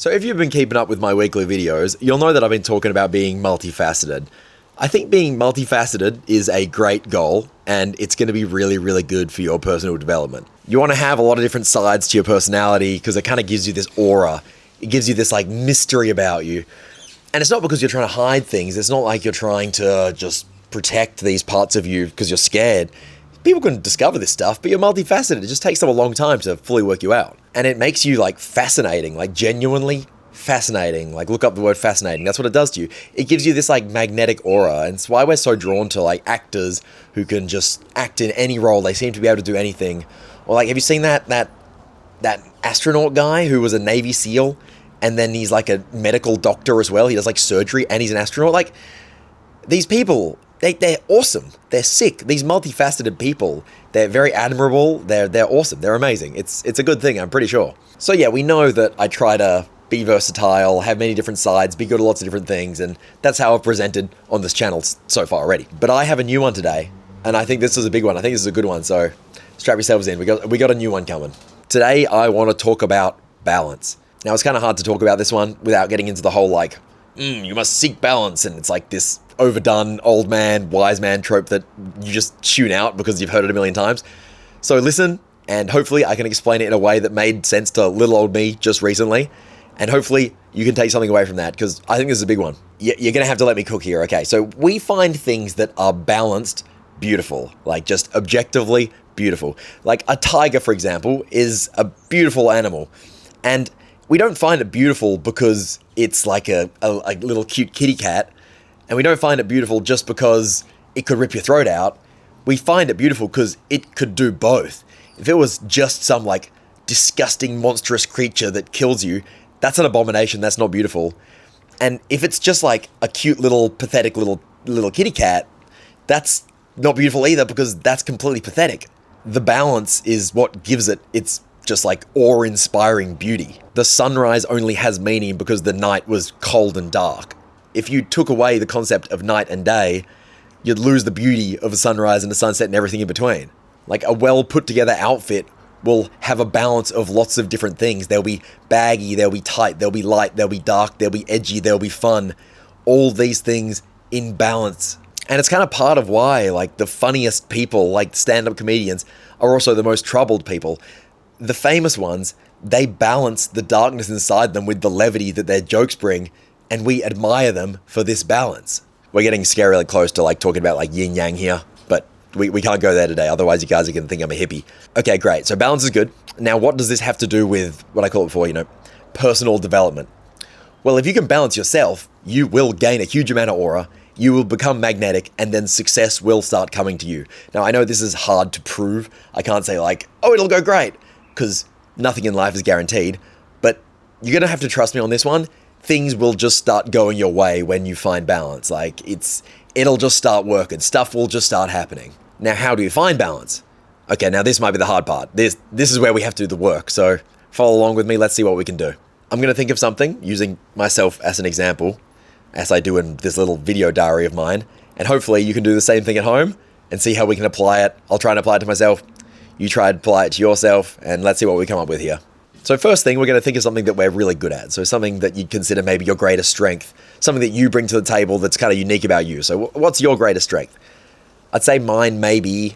So if you've been keeping up with my weekly videos, you'll know that I've been talking about being multifaceted. I think being multifaceted is a great goal, and it's going to be really, really good for your personal development. You want to have a lot of different sides to your personality because it kind of gives you this aura. It gives you this like mystery about you. And it's not because you're trying to hide things. It's not like you're trying to just protect these parts of you because you're scared. People can discover this stuff, but you're multifaceted. It just takes them a long time to fully work you out. And it makes you like fascinating, like genuinely fascinating. Like look up the word fascinating. That's what it does to you. It gives you this like magnetic aura. And it's why we're so drawn to like actors who can just act in any role. They seem to be able to do anything. Or like, have you seen that astronaut guy who was a Navy SEAL? And then he's like a medical doctor as well. He does like surgery and he's an astronaut. Like these people, they're awesome. They're sick. These multifaceted people, they're very admirable. They're awesome. They're amazing. It's a good thing, I'm pretty sure. So yeah, we know that I try to be versatile, have many different sides, be good at lots of different things, and that's how I've presented on this channel so far already. But I have a new one today, and I think this is a big one. I think this is a good one, so strap yourselves in. We got a new one coming. Today, I want to talk about balance. Now, it's kind of hard to talk about this one without getting into the whole like, you must seek balance, and it's like this overdone old man, wise man trope that you just tune out because you've heard it a million times. So listen, and hopefully I can explain it in a way that made sense to little old me just recently, and hopefully you can take something away from that, because I think this is a big one. You're going to have to let me cook here, okay? So we find things that are balanced beautiful, like just objectively beautiful. Like a tiger, for example, is a beautiful animal, and we don't find it beautiful because it's like a little cute kitty cat, and we don't find it beautiful just because it could rip your throat out. We find it beautiful because it could do both. If it was just some like disgusting monstrous creature that kills you, that's an abomination, that's not beautiful. And if it's just like a cute little pathetic little kitty cat, that's not beautiful either because that's completely pathetic. The balance is what gives it its just like awe-inspiring beauty. The sunrise only has meaning because the night was cold and dark. If you took away the concept of night and day, you'd lose the beauty of a sunrise and a sunset and everything in between. Like a well put together outfit will have a balance of lots of different things. There'll be baggy, there'll be tight, there'll be light, there'll be dark, there'll be edgy, there'll be fun. All these things in balance. And it's kind of part of why like the funniest people, like stand-up comedians, are also the most troubled people. The famous ones, they balance the darkness inside them with the levity that their jokes bring, and we admire them for this balance. We're getting scarily close to like talking about like yin yang here, but we can't go there today, otherwise you guys are going to think I'm a hippie. Okay, great. So balance is good. Now, what does this have to do with what I call it before, personal development? Well, if you can balance yourself, you will gain a huge amount of aura, you will become magnetic, and then success will start coming to you. Now, I know this is hard to prove. I can't say like, oh, it'll go great, because nothing in life is guaranteed, but you're going to have to trust me on this one. Things will just start going your way when you find balance. Like it'll just start working. Stuff will just start happening. Now, how do you find balance? Okay, now this might be the hard part. This is where we have to do the work. So follow along with me. Let's see what we can do. I'm going to think of something using myself as an example, as I do in this little video diary of mine. And hopefully you can do the same thing at home and see how we can apply it. I'll try and apply it to myself. You try to apply it to yourself, and let's see what we come up with here. So first thing, we're going to think of something that we're really good at. So something that you'd consider maybe your greatest strength, something that you bring to the table that's kind of unique about you. So what's your greatest strength? I'd say mine maybe,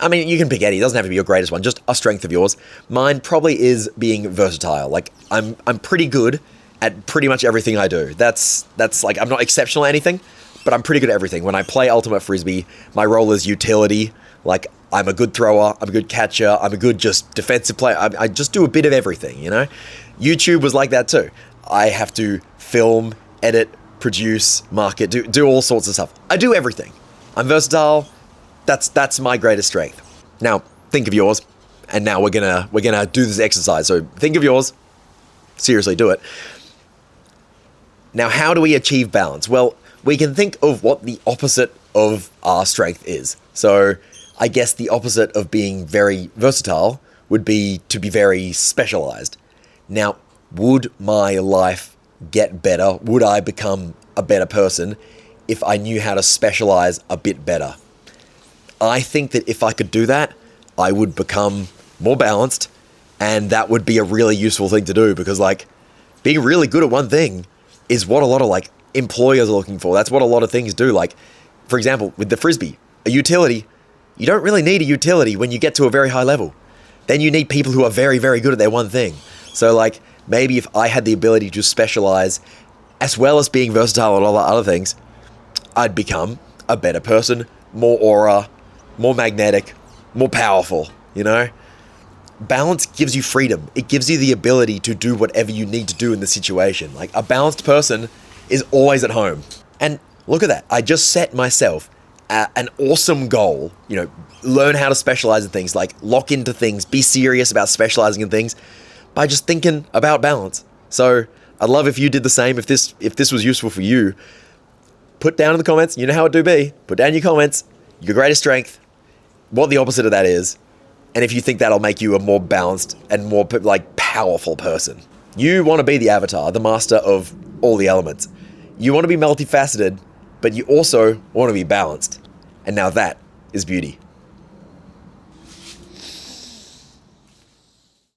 you can pick any, it doesn't have to be your greatest one, just a strength of yours. Mine probably is being versatile. Like I'm pretty good at pretty much everything I do. That's like, I'm not exceptional at anything, but I'm pretty good at everything. When I play Ultimate Frisbee, my role is utility. Like I'm a good thrower, I'm a good catcher, I'm a good just defensive player. I just do a bit of everything, YouTube was like that too. I have to film, edit, produce, market, do all sorts of stuff. I do everything. I'm versatile. That's my greatest strength. Now, think of yours. And now we're gonna do this exercise. So think of yours. Seriously, do it. Now, how do we achieve balance? Well, we can think of what the opposite of our strength is. So I guess the opposite of being very versatile would be to be very specialized. Now, would my life get better? Would I become a better person if I knew how to specialize a bit better? I think that if I could do that, I would become more balanced, and that would be a really useful thing to do because, like, being really good at one thing is what a lot of like employers are looking for. That's what a lot of things do. Like, for example, with the Frisbee, a utility, you don't really need a utility when you get to a very high level. Then you need people who are very, very good at their one thing. So like, maybe if I had the ability to specialize as well as being versatile and all the other things, I'd become a better person, more aura, more magnetic, more powerful, you know? Balance gives you freedom. It gives you the ability to do whatever you need to do in the situation. Like, a balanced person is always at home. And look at that. I just set myself an awesome goal, you know, learn how to specialize in things, like lock into things, be serious about specializing in things by just thinking about balance. So I'd love if you did the same. If this was useful for you, put down in the comments, you know how it do be, put down your comments, your greatest strength, what the opposite of that is, and if you think that'll make you a more balanced and more like powerful person. You want to be the avatar, the master of all the elements. You want to be multifaceted, but you also want to be balanced. And now that is beauty.